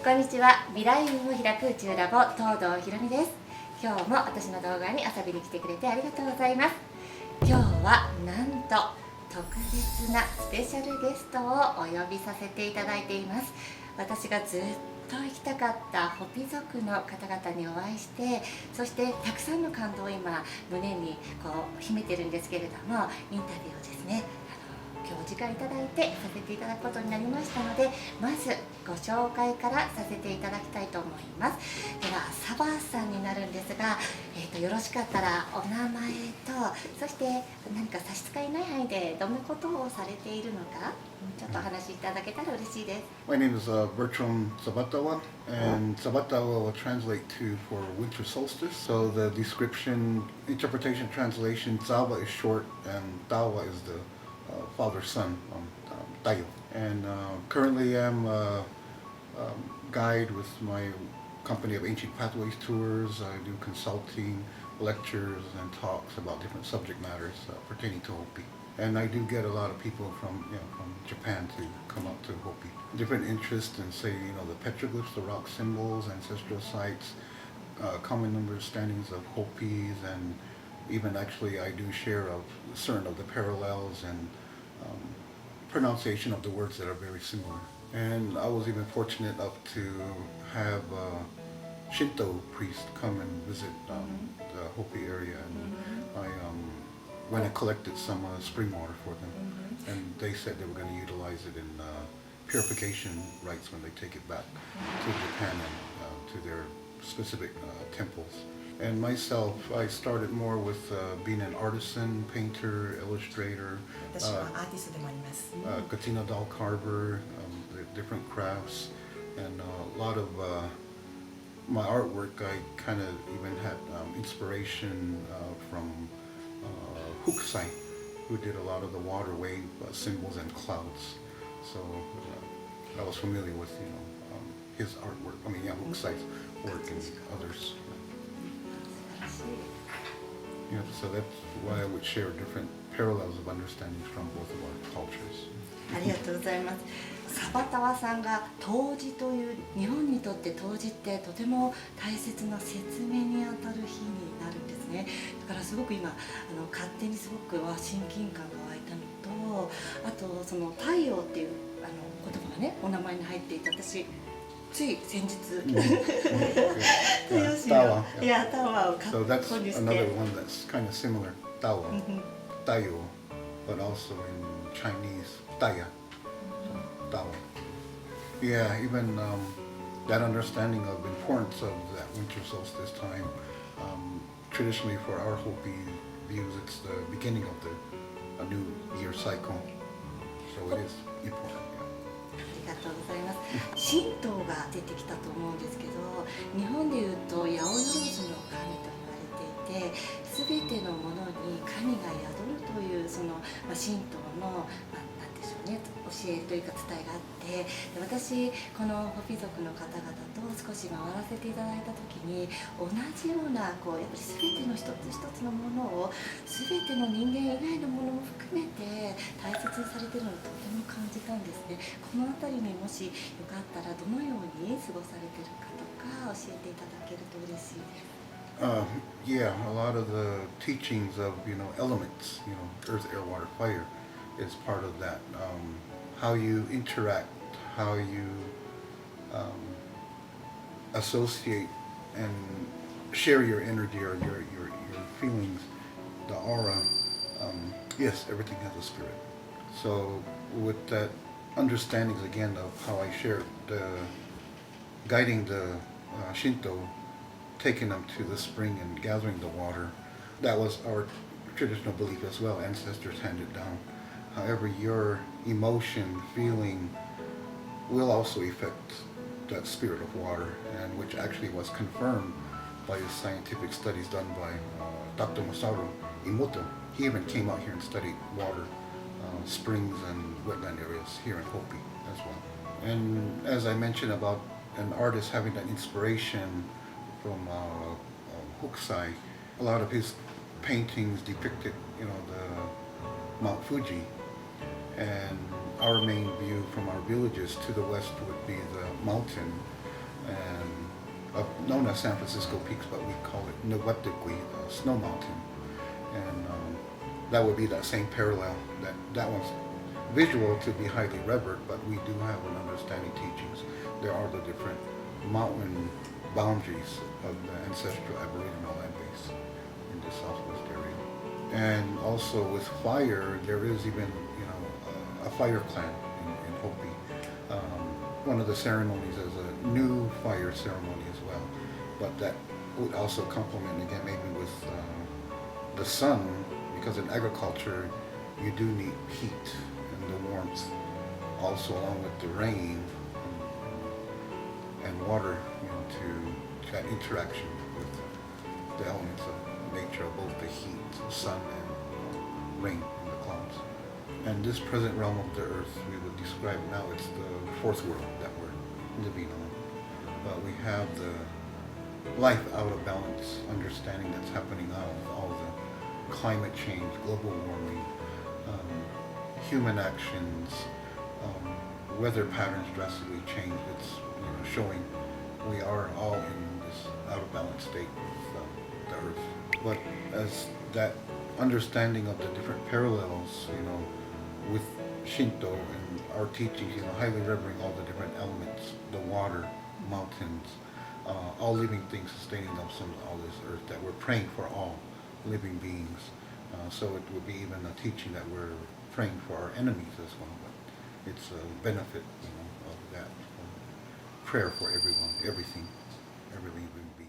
こんにちは。未来運を開く宇宙ラボ東堂ひろみです。今日も私の動画に遊びに来てくれてありがとうございます。今日はなんと特別なスペシャルゲストをお呼びさせていただいています。私がずっと行きたかったホピ族の方々にお会いして、そしてたくさんの感動を今胸に秘めてるんですけれども、インタビューをですね今日お時間いただいてさせていただくことになりましたので、まずご紹介からさせていただきたいと思います。ではサバーさんになるんですが、よろしかったらお名前と、そして何か差し支えない範囲でどんなことをされているのかちょっとお話しいただけたら嬉しいです。My name is Bertram Sabatawa, and Sabatawa will translate to for winter solstice. So the description, interpretation, translation, Zawa is short and Dawa is the father son, Tayo. And currently I'm a guide with my company of Ancient Pathways Tours. I do consulting, lectures, and talks about different subject matters pertaining to Hopi. And I do get a lot of people from Japan to come out to Hopi. Different interests in, say, the petroglyphs, the rock symbols, ancestral sites, common understandings of Hopis, and even actually I do share of certain of the parallels and pronunciation of the words that are very similar. And I was even fortunate enough to have a Shinto priest come and visit the Hopi area, and I went and collected some spring water for them, and they said they were going to utilize it in purification rites when they take it back to Japan and to their specific temples. And myself, I started more with being an artisan, painter, illustrator, katina doll carver, the different crafts, and a lot of my artwork. I kind of even had inspiration from Hukusai, who did a lot of the water wave symbols and clouds. So I was familiar with his artwork. I mean, Hukusai's work and others. Yeah, so that's why I would share different parallels of understandings from both of our cultures. ありがとうございます。サバタワさんが冬至という、日本にとって冬至ってとても大切な説明にあたる日になるんですね。だからすごく今勝手にすごく親近感が湧いたのと、あとその太陽っていう言葉がねお名前に入っていて、私つい先日タワーをSo that's another one that's kind of similar. Tawa, Tayo, but also in Chinese, Taya. Tawa. Yeah, even that understanding of the importance of that winter solstice time. Traditionally, for our Hopi views, it's the beginning of a new year cycle. So it is important. ありがとうございます。神道が出てきたと思うんですけど、日本でいうと八百万の神と言われていて、すべてのものに神が宿るというその神道のなんでしょうね、教えというか伝えがあって、で私このホピ族の方々と少し回らせていただいた時に、同じようなやっぱりすべての一つ一つのものをすべての人間以外のものも含めて大切にされているのをとても感じたんですね。この辺りにもしよかったらどのように過ごされているかとか教えていただけると嬉しいです。Yeah, a lot of the teachings of elements, earth, air, water, fire, is part of that. How you interact, how you associate and share your energy or your feelings, the aura. Yes, everything has a spirit. So with that understandings again of how I shared guiding the Shinto, taking them to the spring and gathering the water, that was our traditional belief as well. Ancestors handed down. However, your emotion, feeling will also affect that spirit of water, and which actually was confirmed by the scientific studies done by Dr. Masaru Imoto. He even came out here and studied water, springs and wetland areas here in Hopi as well. And as I mentioned about an artist having that inspiration from Hokusai, a lot of his paintings depicted, the Mount Fuji, and our main view from our villages to the west would be the mountain and known as San Francisco Peaks, but we call it Nawatikwi, Snow Mountain. And that would be that same parallel. That one's visual to be highly revered, but we do have an understanding teachings. There are the different mountain boundaries of the ancestral Aboriginal land base in the southwest area. And also with fire, there is even, a fire clan in Hopi. One of the ceremonies is a new fire ceremony as well, but that would also complement again maybe with the sun, because in agriculture you do need heat and the warmth, also along with the rain and water, to that interaction with the elements of nature, both the heat, the sun, and rain and the clouds. And this present realm of the earth, we would describe now, it's the fourth world that we're living on. But we have the life out of balance understanding that's happening now with all the climate change, global warming, human actions, weather patterns drastically change. It's showing we are all in this out of balance state with the earth. But as that understanding of the different parallels, with Shinto and our teachings, highly revering all the different elements, the water, mountains, all living things sustaining themselves on all this earth, that we're praying for all living beings. So it would be even a teaching that we're praying for our enemies as well. But it's a benefit, of that prayer for everyone, everything, every living being.